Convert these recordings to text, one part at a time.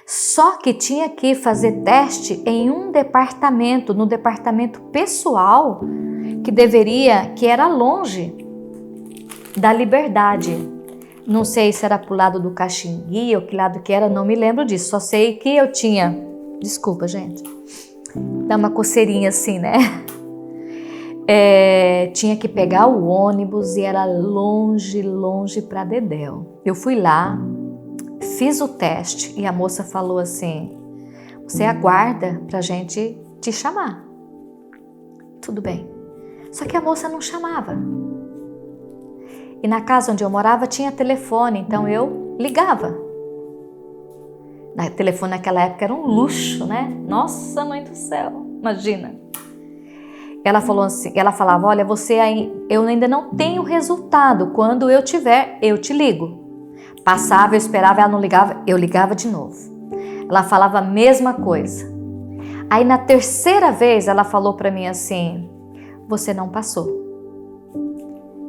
Só que tinha que fazer teste em um departamento, no departamento pessoal, que era longe da Liberdade. Não sei se era pro lado do Caxingui ou que lado que era, não me lembro disso. Só sei que eu tinha... Desculpa, gente. Dá uma coceirinha assim, né? Tinha que pegar o ônibus e era longe pra dedéu. Eu fui lá, fiz o teste e a moça falou assim: você aguarda pra gente te chamar. Tudo bem. Só que a moça não chamava. E na casa onde eu morava tinha telefone, então eu ligava. O telefone naquela época era um luxo, né? Nossa, mãe do céu, imagina. Ela falou assim, ela falava: olha, eu ainda não tenho resultado, quando eu tiver, eu te ligo. Passava, eu esperava, ela não ligava, eu ligava de novo. Ela falava a mesma coisa. Aí na terceira vez ela falou para mim assim: você não passou.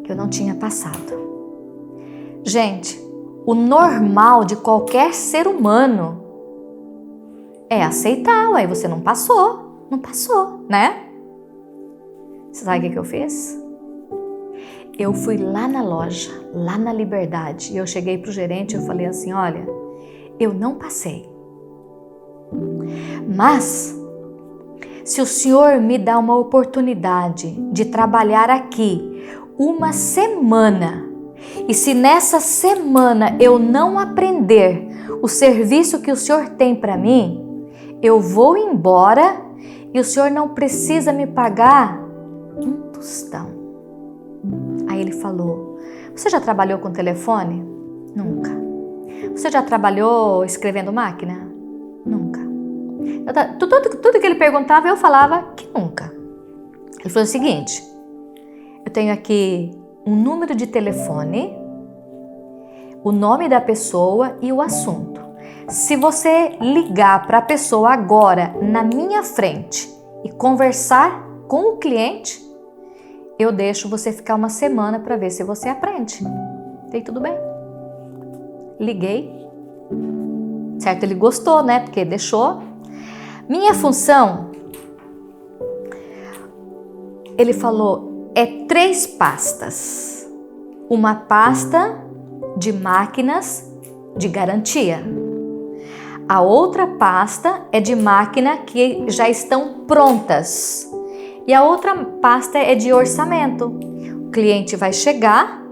Que eu não tinha passado. Gente, o normal de qualquer ser humano é aceitar, ué, você não passou, né? Você sabe o que eu fiz? Eu fui lá na loja, lá na Liberdade, e eu cheguei pro gerente e eu falei assim: olha, eu não passei. Mas, se o senhor me dá uma oportunidade de trabalhar aqui uma semana, e se nessa semana eu não aprender o serviço que o senhor tem para mim, eu vou embora e o senhor não precisa me pagar um tostão. Aí ele falou: você já trabalhou com telefone? Nunca. Você já trabalhou escrevendo máquina? Nunca. Tudo que ele perguntava eu falava que nunca. Ele falou o seguinte: eu tenho aqui um número de telefone, o nome da pessoa e o assunto. Se você ligar para a pessoa agora na minha frente e conversar com o cliente, eu deixo você ficar uma semana para ver se você aprende. Falei: tudo bem. Liguei. Certo, ele gostou, né? Porque deixou. Minha função, ele falou, é 3 pastas. Uma pasta de máquinas de garantia. A outra pasta é de máquina que já estão prontas. E a outra pasta é de orçamento. O cliente vai chegar,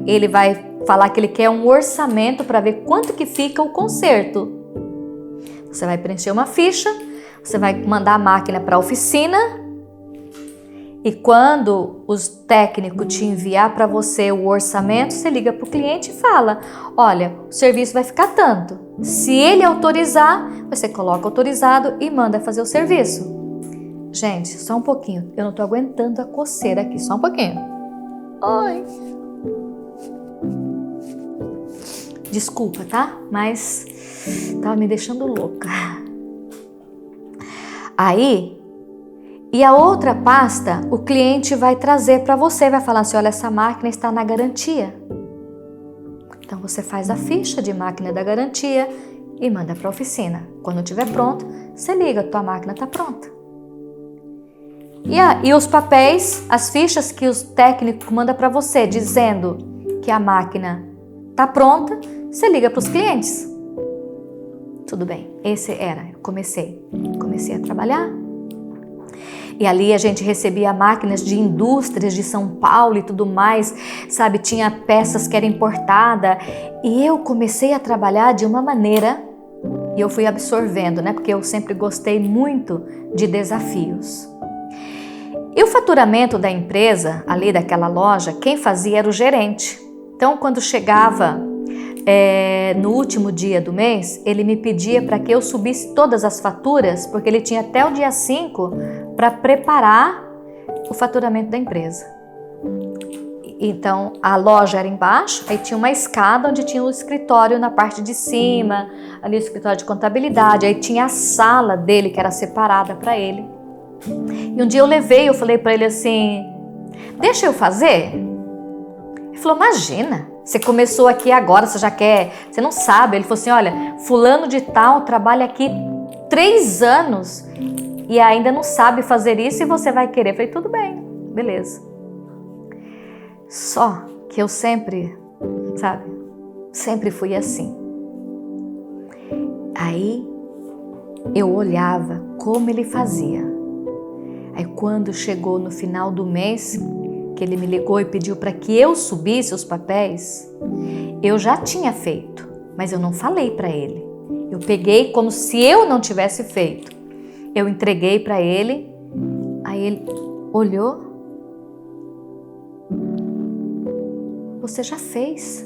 ele vai falar que ele quer um orçamento para ver quanto que fica o conserto. Você vai preencher uma ficha, você vai mandar a máquina para a oficina e quando os técnicos te enviar para você o orçamento, você liga para o cliente e fala: olha, o serviço vai ficar tanto. Se ele autorizar, você coloca autorizado e manda fazer o serviço. Gente, só um pouquinho. Eu não tô aguentando a coceira aqui. Só um pouquinho. Ai. Desculpa, tá? Mas tava me deixando louca. Aí, e a outra pasta, o cliente vai trazer para você. Vai falar assim: olha, essa máquina está na garantia. Então, você faz a ficha de máquina da garantia e manda para a oficina. Quando estiver pronto, você liga, tua máquina está pronta. E os papéis, as fichas que os técnicos mandam para você, dizendo que a máquina está pronta, você liga para os clientes. Tudo bem, eu comecei a trabalhar. E ali a gente recebia máquinas de indústrias de São Paulo e tudo mais, sabe? Tinha peças que eram importadas. E eu comecei a trabalhar de uma maneira, e eu fui absorvendo, né? Porque eu sempre gostei muito de desafios. E o faturamento da empresa, ali daquela loja, quem fazia era o gerente. Então, quando chegava no último dia do mês, ele me pedia para que eu subisse todas as faturas, porque ele tinha até o dia 5 para preparar o faturamento da empresa. Então, a loja era embaixo, aí tinha uma escada onde tinha o escritório na parte de cima, ali o escritório de contabilidade, aí tinha a sala dele que era separada para ele. E um dia eu falei para ele assim: deixa eu fazer? Ele falou: imagina, Você começou aqui agora, você já quer... Você não sabe. Ele falou assim, olha, fulano de tal trabalha aqui 3 anos e ainda não sabe fazer isso e você vai querer. Eu falei, tudo bem, beleza. Só que eu sempre, sabe, sempre fui assim. Aí eu olhava como ele fazia. Aí quando chegou no final do mês, que ele me ligou e pediu para que eu subisse os papéis, eu já tinha feito, mas eu não falei para ele. Eu peguei como se eu não tivesse feito. Eu entreguei para ele, aí ele olhou. Você já fez.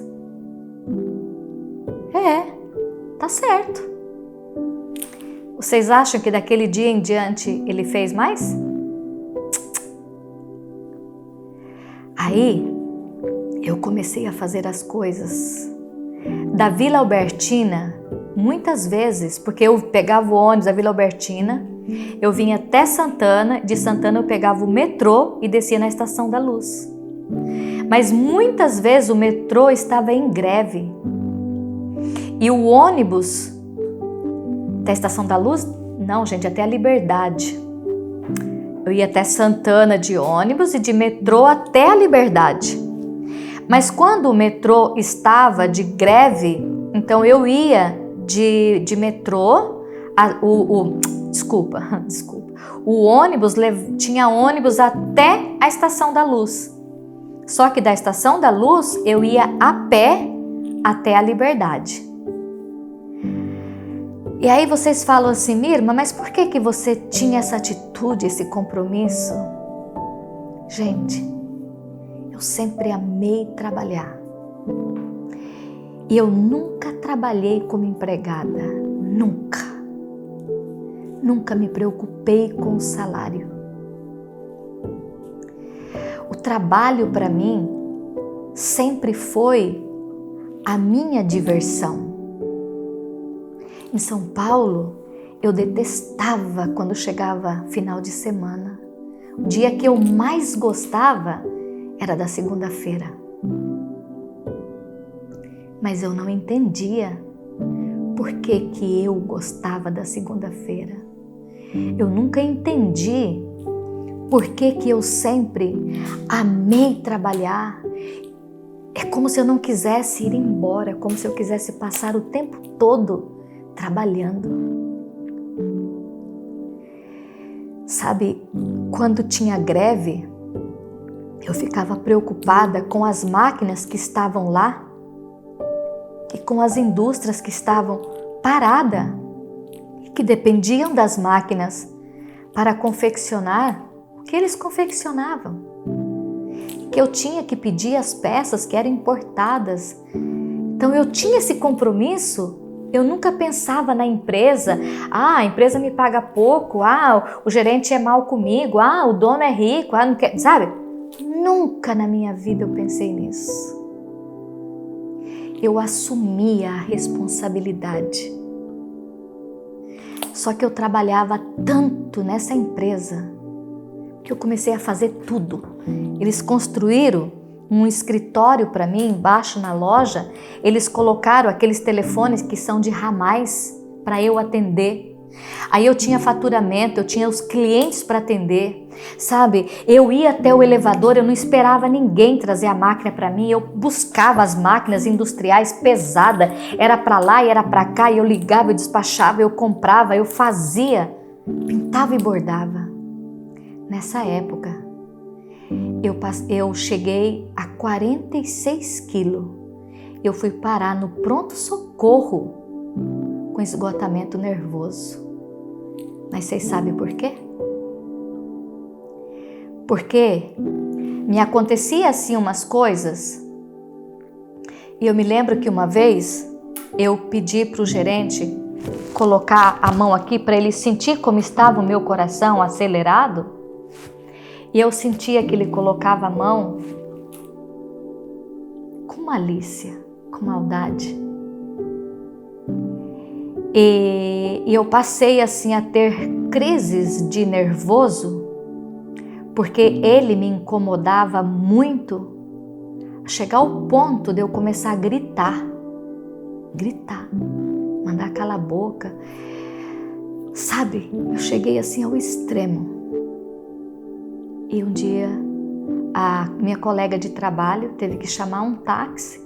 Tá certo. Vocês acham que daquele dia em diante ele fez mais? Aí eu comecei a fazer as coisas da Vila Albertina muitas vezes, porque eu pegava o ônibus da Vila Albertina, eu vinha até Santana, de Santana eu pegava o metrô e descia na Estação da Luz. Mas muitas vezes o metrô estava em greve e o ônibus da Estação da Luz, não gente, até a Liberdade. Eu ia até Santana de ônibus e de metrô até a Liberdade. Mas quando o metrô estava de greve, então eu ia de metrô, desculpa, o ônibus, tinha ônibus até a Estação da Luz. Só que da Estação da Luz eu ia a pé até a Liberdade. E aí vocês falam assim, Mirma, mas por que você tinha essa atitude, esse compromisso? Gente, eu sempre amei trabalhar. E eu nunca trabalhei como empregada, nunca. Nunca me preocupei com o salário. O trabalho para mim sempre foi a minha diversão. Em São Paulo, eu detestava quando chegava final de semana. O dia que eu mais gostava era da segunda-feira. Mas eu não entendia por que eu gostava da segunda-feira. Eu nunca entendi por que eu sempre amei trabalhar. É como se eu não quisesse ir embora, como se eu quisesse passar o tempo todo trabalhando. Sabe, quando tinha greve, eu ficava preocupada com as máquinas que estavam lá e com as indústrias que estavam paradas e que dependiam das máquinas para confeccionar o que eles confeccionavam. Que eu tinha que pedir as peças que eram importadas. Então eu tinha esse compromisso. Eu nunca pensava na empresa, a empresa me paga pouco, o gerente é mal comigo, o dono é rico, não quer, sabe? Nunca na minha vida eu pensei nisso. Eu assumia a responsabilidade. Só que eu trabalhava tanto nessa empresa que eu comecei a fazer tudo. Eles construíram um escritório para mim embaixo na loja, eles colocaram aqueles telefones que são de ramais para eu atender. Aí eu tinha faturamento, eu tinha os clientes para atender, sabe? Eu ia até o elevador, eu não esperava ninguém trazer a máquina para mim, eu buscava as máquinas industriais pesadas, era para lá e era para cá, e eu ligava, eu despachava, eu comprava, eu fazia, pintava e bordava. Nessa época, eu cheguei a 46 quilos. Eu fui parar no pronto-socorro com esgotamento nervoso. Mas vocês sabem por quê? Porque me acontecia assim umas coisas. E eu me lembro que uma vez eu pedi para o gerente colocar a mão aqui para ele sentir como estava o meu coração acelerado. E eu sentia que ele colocava a mão com malícia, com maldade. E eu passei assim a ter crises de nervoso, porque ele me incomodava muito chegar ao ponto de eu começar a gritar, mandar calar a boca. Sabe, eu cheguei assim ao extremo. E um dia a minha colega de trabalho teve que chamar um táxi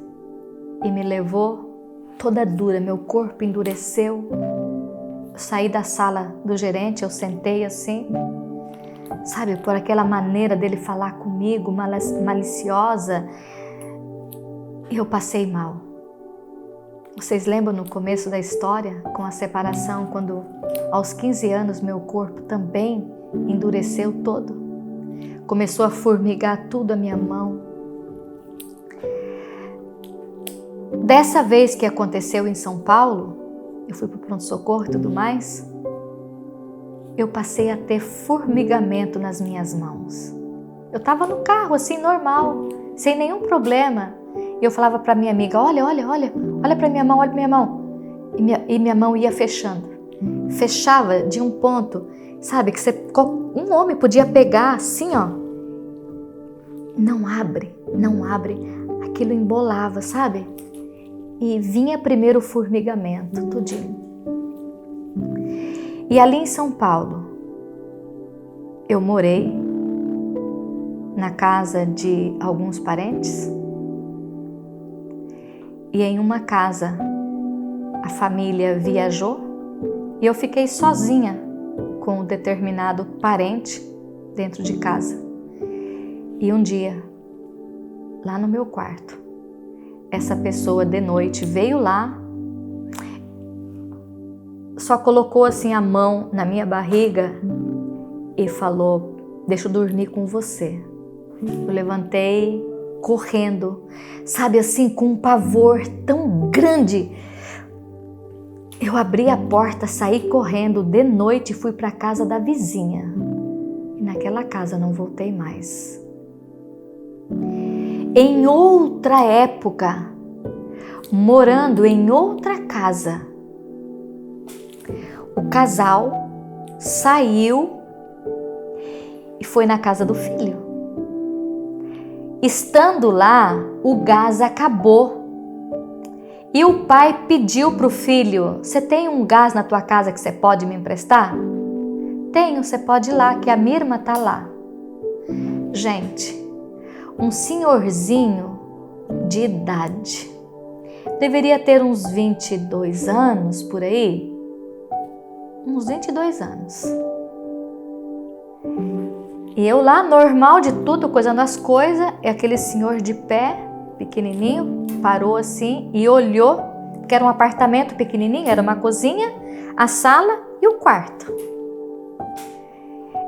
e me levou toda dura, meu corpo endureceu. Eu saí da sala do gerente, eu sentei assim, sabe, por aquela maneira dele falar comigo, maliciosa, e eu passei mal. Vocês lembram no começo da história, com a separação, quando aos 15 anos meu corpo também endureceu todo? Começou a formigar tudo a minha mão. Dessa vez que aconteceu em São Paulo, eu fui para o pronto-socorro e tudo mais, eu passei a ter formigamento nas minhas mãos. Eu estava no carro assim, normal, sem nenhum problema. E eu falava para minha amiga, olha para minha mão, olha para minha mão. E minha mão ia fechando. Fechava de um ponto, sabe, que um homem podia pegar assim, ó. Não abre. Aquilo embolava, sabe? E vinha primeiro o formigamento, tudinho. E ali em São Paulo, eu morei na casa de alguns parentes. E em uma casa, a família viajou e eu fiquei sozinha com um determinado parente dentro de casa. E um dia, lá no meu quarto, essa pessoa de noite veio lá, só colocou assim a mão na minha barriga e falou, deixa eu dormir com você. Eu levantei correndo, sabe assim, com um pavor tão grande. Eu abri a porta, saí correndo de noite e fui para a casa da vizinha. E naquela casa eu não voltei mais. Em outra época, morando em outra casa, o casal saiu e foi na casa do filho. Estando lá, o gás acabou. E o pai pediu para o filho, você tem um gás na tua casa que você pode me emprestar? Tenho, você pode ir lá, que a minha irmã está lá. Gente, um senhorzinho de idade, deveria ter uns 22 anos por aí, uns 22 anos. E eu lá, normal de tudo, coisando as coisas, e aquele senhor de pé, pequenininho, parou assim e olhou, que era um apartamento pequenininho, era uma cozinha, a sala e o quarto.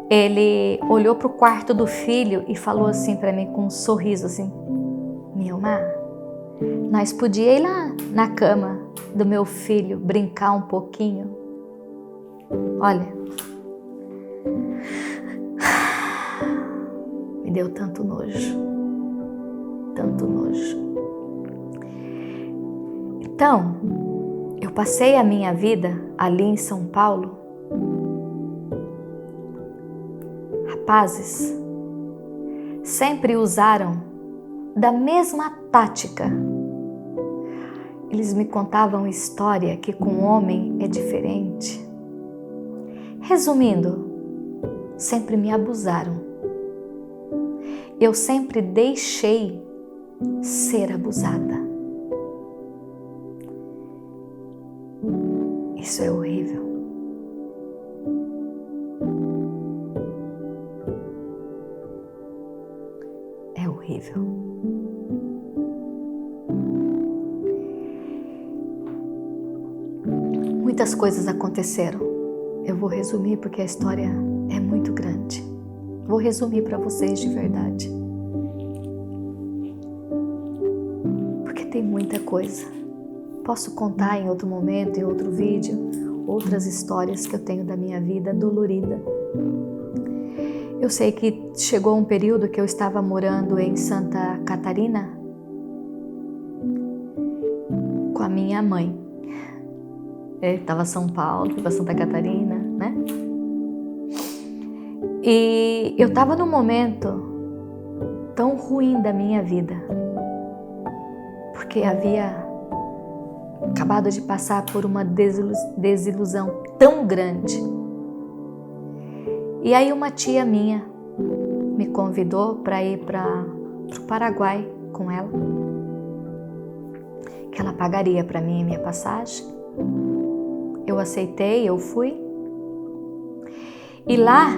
Ele olhou para o quarto do filho e falou assim para mim com um sorriso assim, Nilma, nós podíamos ir lá na cama do meu filho brincar um pouquinho? Olha, me deu tanto nojo. Então, eu passei a minha vida ali em São Paulo. Rapazes sempre usaram da mesma tática. Eles me contavam história que com o homem é diferente. Resumindo, sempre me abusaram. Eu sempre deixei ser abusada. Isso é horrível. É horrível. Muitas coisas aconteceram. Eu vou resumir porque a história é muito grande. Vou resumir para vocês de verdade. Porque tem muita coisa. Posso contar em outro momento, em outro vídeo, outras histórias que eu tenho da minha vida dolorida. Eu sei que chegou um período que eu estava morando em Santa Catarina com a minha mãe. Estava São Paulo, fui para Santa Catarina, né? E eu estava num momento tão ruim da minha vida, porque havia acabado de passar por uma desilusão tão grande. E aí uma tia minha me convidou para ir para o Paraguai com ela, que ela pagaria para mim a minha passagem. Eu aceitei, eu fui. E lá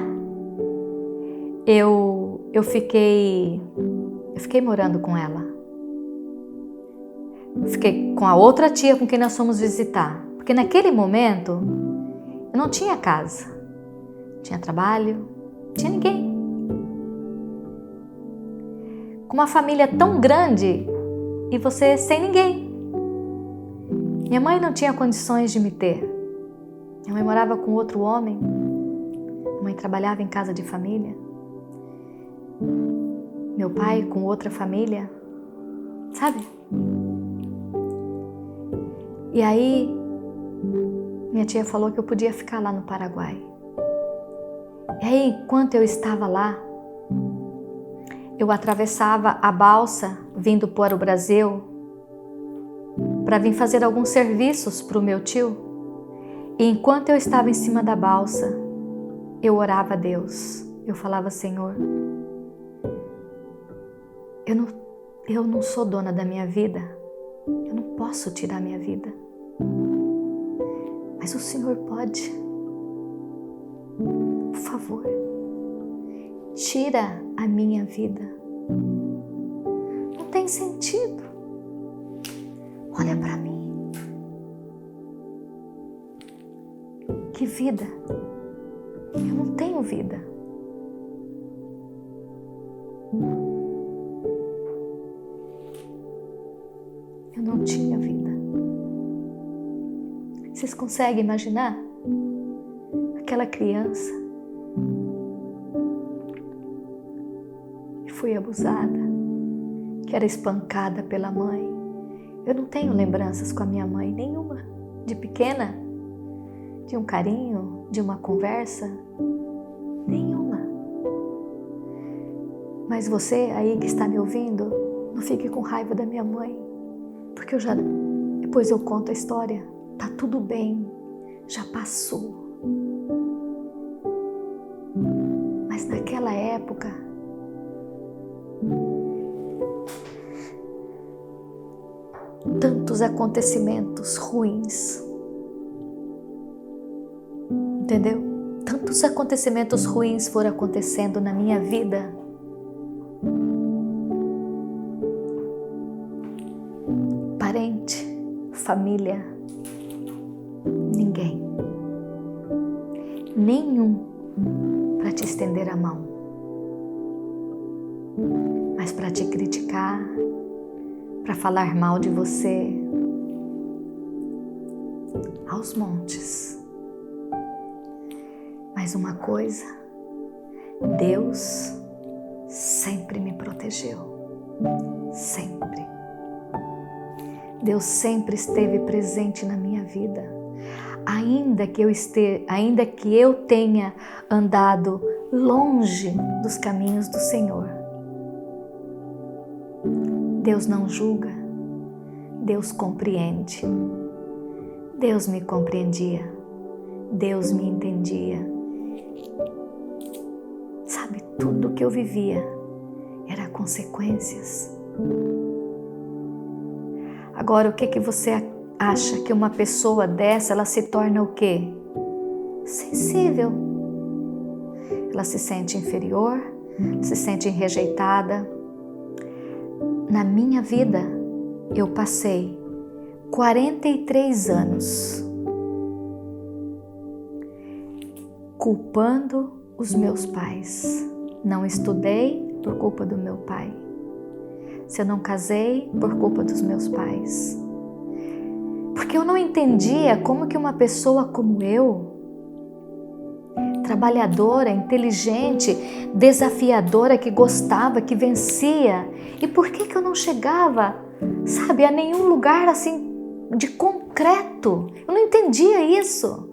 eu fiquei morando com ela. Fiquei com a outra tia com quem nós fomos visitar, porque naquele momento eu não tinha casa, tinha trabalho, não tinha ninguém. Com uma família tão grande e você sem ninguém. Minha mãe não tinha condições de me ter. Minha mãe morava com outro homem. Minha mãe trabalhava em casa de família. Meu pai com outra família, sabe? E aí, minha tia falou que eu podia ficar lá no Paraguai. E aí, enquanto eu estava lá, eu atravessava a balsa vindo para o Brasil para vir fazer alguns serviços para o meu tio. E enquanto eu estava em cima da balsa, eu orava a Deus. Eu falava: Senhor, eu não sou dona da minha vida. Eu não posso tirar a minha vida. Mas o Senhor pode. Por favor, tira a minha vida. Não tem sentido. Olha para mim. Que vida? Eu não tenho vida. Eu não tinha vida. Vocês conseguem imaginar? Aquela criança que foi abusada, que era espancada pela mãe. Eu não tenho lembranças com a minha mãe, nenhuma. De pequena, de um carinho, de uma conversa, nenhuma. Mas você aí que está me ouvindo, não fique com raiva da minha mãe, porque depois eu conto a história. Tá tudo bem, já passou. Mas naquela época, tantos acontecimentos ruins, entendeu? Tantos acontecimentos ruins foram acontecendo na minha vida. Parente, família, ninguém, nenhum para te estender a mão, mas para te criticar, para falar mal de você, aos montes. Mas uma coisa, Deus sempre me protegeu, sempre. Deus sempre esteve presente na minha vida, ainda que eu tenha andado longe dos caminhos do Senhor. Deus não julga, Deus compreende. Deus me compreendia, Deus me entendia. Sabe, tudo que eu vivia era consequências. Agora, o que você acha que uma pessoa dessa, ela se torna o quê? Sensível. Ela se sente inferior, se sente rejeitada. Na minha vida, eu passei 43 anos culpando os meus pais. Não estudei por culpa do meu pai. Se eu não casei, por culpa dos meus pais. Porque eu não entendia como que uma pessoa como eu, trabalhadora, inteligente, desafiadora, que gostava, que vencia, e por que eu não chegava, sabe, a nenhum lugar assim de concreto? Eu não entendia isso.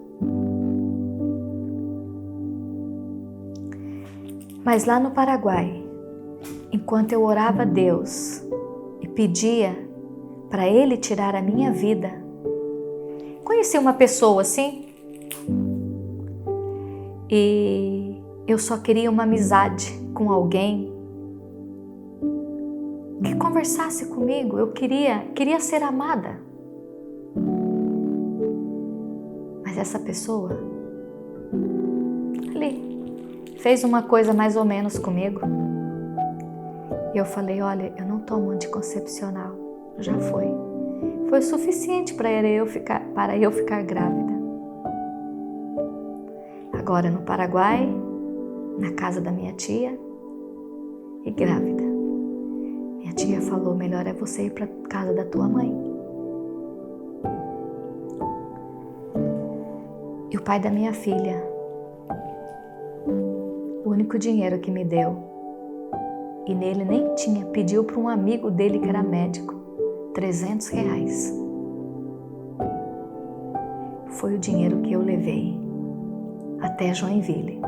Mas lá no Paraguai, enquanto eu orava a Deus e pedia para ele tirar a minha vida. Conheci uma pessoa assim e eu só queria uma amizade com alguém que conversasse comigo. Eu queria ser amada. Mas essa pessoa ali fez uma coisa mais ou menos comigo. E eu falei, olha, eu não tomo anticoncepcional. Já foi. Foi o suficiente para eu ficar grávida. Agora no Paraguai, na casa da minha tia, e grávida. Minha tia falou, melhor é você ir para casa da tua mãe. E o pai da minha filha, o único dinheiro que me deu, e nele nem tinha, pediu para um amigo dele que era médico, R$300. Foi o dinheiro que eu levei até Joinville.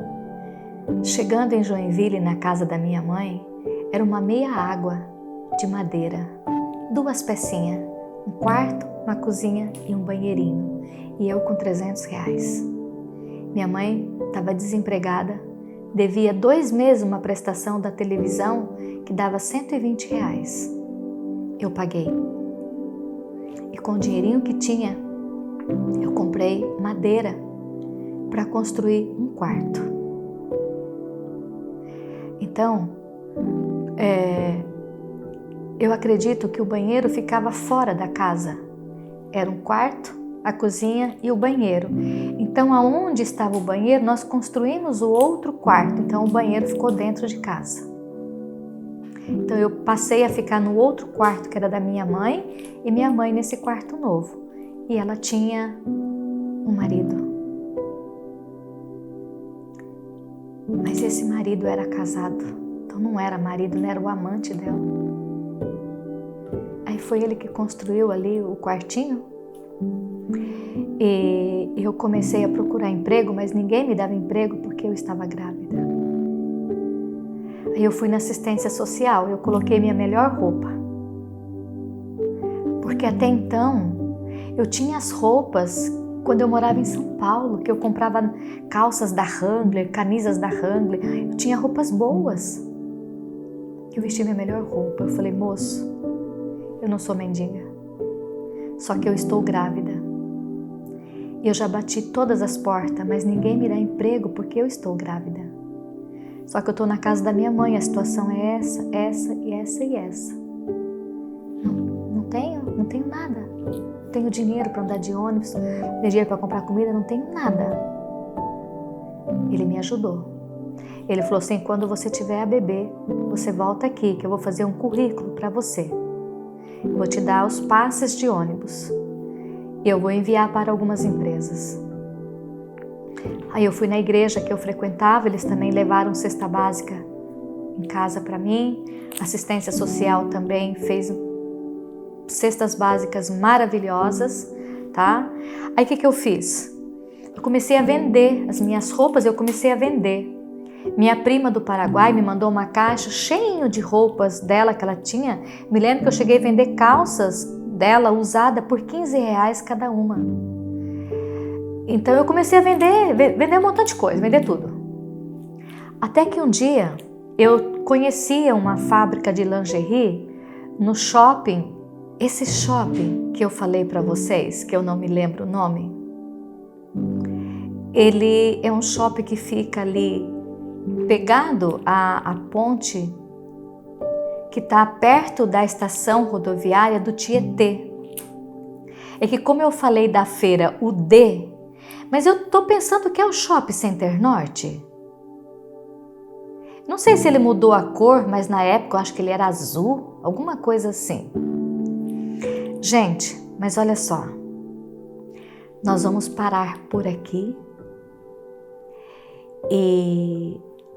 Chegando em Joinville, na casa da minha mãe, era uma meia água de madeira, 2 pecinhas, um quarto, uma cozinha e um banheirinho, e eu com R$300. Minha mãe estava desempregada, devia 2 meses uma prestação da televisão que dava R$120. Eu paguei. E com o dinheirinho que tinha, eu comprei madeira para construir um quarto. Então, eu acredito que o banheiro ficava fora da casa. Era um quarto, a cozinha e o banheiro. Então, aonde estava o banheiro, nós construímos o outro quarto. Então, o banheiro ficou dentro de casa. Então, eu passei a ficar no outro quarto, que era da minha mãe, e minha mãe nesse quarto novo. E ela tinha um marido. Mas esse marido era casado. Então, não era marido, não era o amante dela. Aí foi ele que construiu ali o quartinho. E eu comecei a procurar emprego, mas ninguém me dava emprego porque eu estava grávida. Aí eu fui na assistência social, eu coloquei minha melhor roupa. Porque até então, eu tinha as roupas quando eu morava em São Paulo, que eu comprava calças da Wrangler, camisas da Wrangler, eu tinha roupas boas. Eu vesti minha melhor roupa, eu falei, moço, eu não sou mendiga, só que eu estou grávida. E eu já bati todas as portas, mas ninguém me dá emprego porque eu estou grávida. Só que eu estou na casa da minha mãe, a situação é essa e essa e essa. Não tenho nada. Não tenho dinheiro para andar de ônibus, não tenho dinheiro para comprar comida, não tenho nada. Ele me ajudou. Ele falou assim, quando você tiver a bebê, você volta aqui que eu vou fazer um currículo para você. Eu vou te dar os passes de ônibus e eu vou enviar para algumas empresas. Aí eu fui na igreja que eu frequentava, eles também levaram cesta básica em casa para mim. Assistência social também fez cestas básicas maravilhosas, tá? Aí o que eu fiz? Eu comecei a vender as minhas roupas, eu comecei a vender. Minha prima do Paraguai me mandou uma caixa cheia de roupas dela que ela tinha. Me lembro que eu cheguei a vender calças dela usada por R$15 cada uma. Então eu comecei a vender um montão de coisa, vender tudo. Até que um dia eu conhecia uma fábrica de lingerie no shopping. Esse shopping que eu falei para vocês, que eu não me lembro o nome, ele é um shopping que fica ali pegado à ponte que está perto da estação rodoviária do Tietê. É que como eu falei da feira, o D, mas eu estou pensando que é o Shopping Center Norte. Não sei se ele mudou a cor, mas na época eu acho que ele era azul, alguma coisa assim. Gente, mas olha só, nós vamos parar por aqui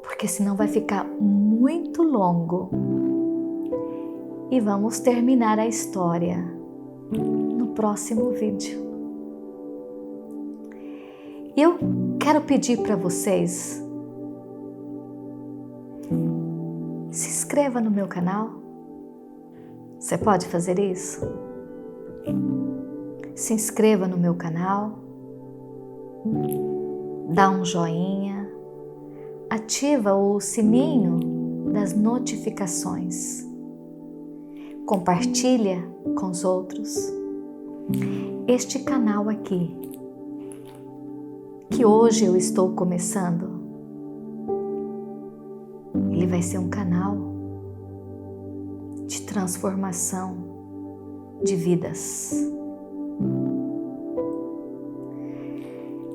porque senão vai ficar muito longo e vamos terminar a história no próximo vídeo. Eu quero pedir para vocês, se inscreva no meu canal. Você pode fazer isso? Se inscreva no meu canal, dá um joinha, ativa o sininho das notificações, compartilha com os outros. Este canal aqui, que hoje eu estou começando, ele vai ser um canal de transformação de vidas.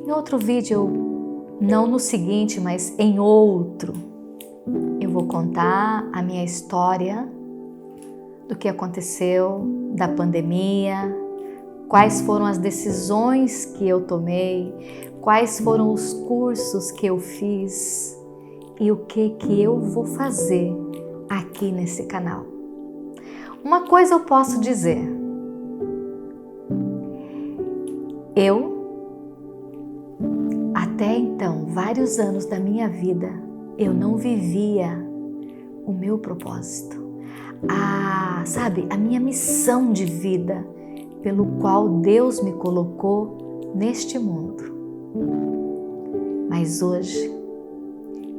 Em outro vídeo, não no seguinte, mas em outro, eu vou contar a minha história do que aconteceu, da pandemia, quais foram as decisões que eu tomei, quais foram os cursos que eu fiz e o que eu vou fazer aqui nesse canal. Uma coisa eu posso dizer, até então, vários anos da minha vida, eu não vivia o meu propósito, a minha missão de vida, pelo qual Deus me colocou neste mundo. Mas hoje,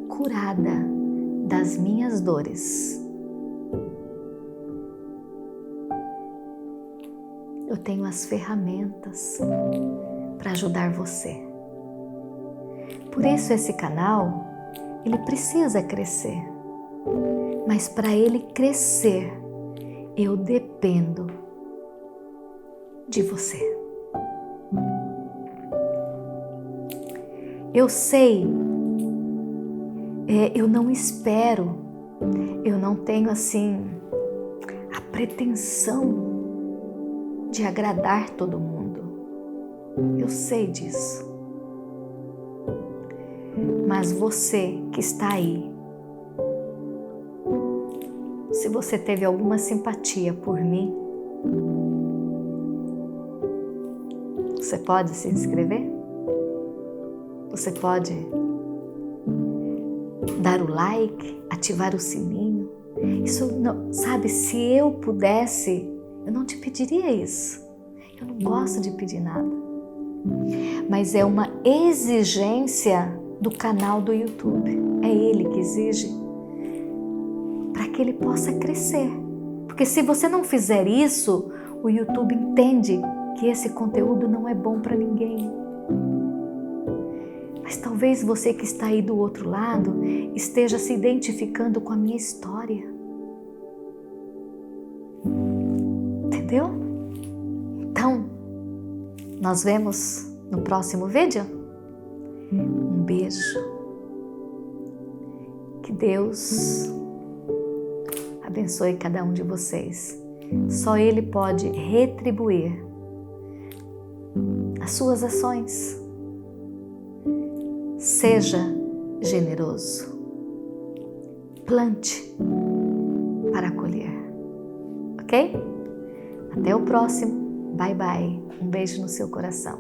curada das minhas dores, eu tenho as ferramentas para ajudar você. Por isso esse canal, ele precisa crescer. Mas para ele crescer, eu dependo de você. Eu sei, eu não espero, eu não tenho assim a pretensão de agradar todo mundo. Eu sei disso. Mas você que está aí, se você teve alguma simpatia por mim, você pode se inscrever? Você pode dar o like, ativar o sininho? Isso não, sabe, se eu pudesse, eu não te pediria isso. Eu não gosto de pedir nada. Mas é uma exigência do canal do YouTube. É ele que exige para que ele possa crescer. Porque se você não fizer isso, o YouTube entende que esse conteúdo não é bom para ninguém. Mas talvez você que está aí do outro lado esteja se identificando com a minha história. Entendeu? Então, nós vemos no próximo vídeo. Um beijo. Que Deus abençoe cada um de vocês. Só Ele pode retribuir as suas ações. Seja generoso. Plante para colher. Ok? Até o próximo. Bye, bye. Um beijo no seu coração.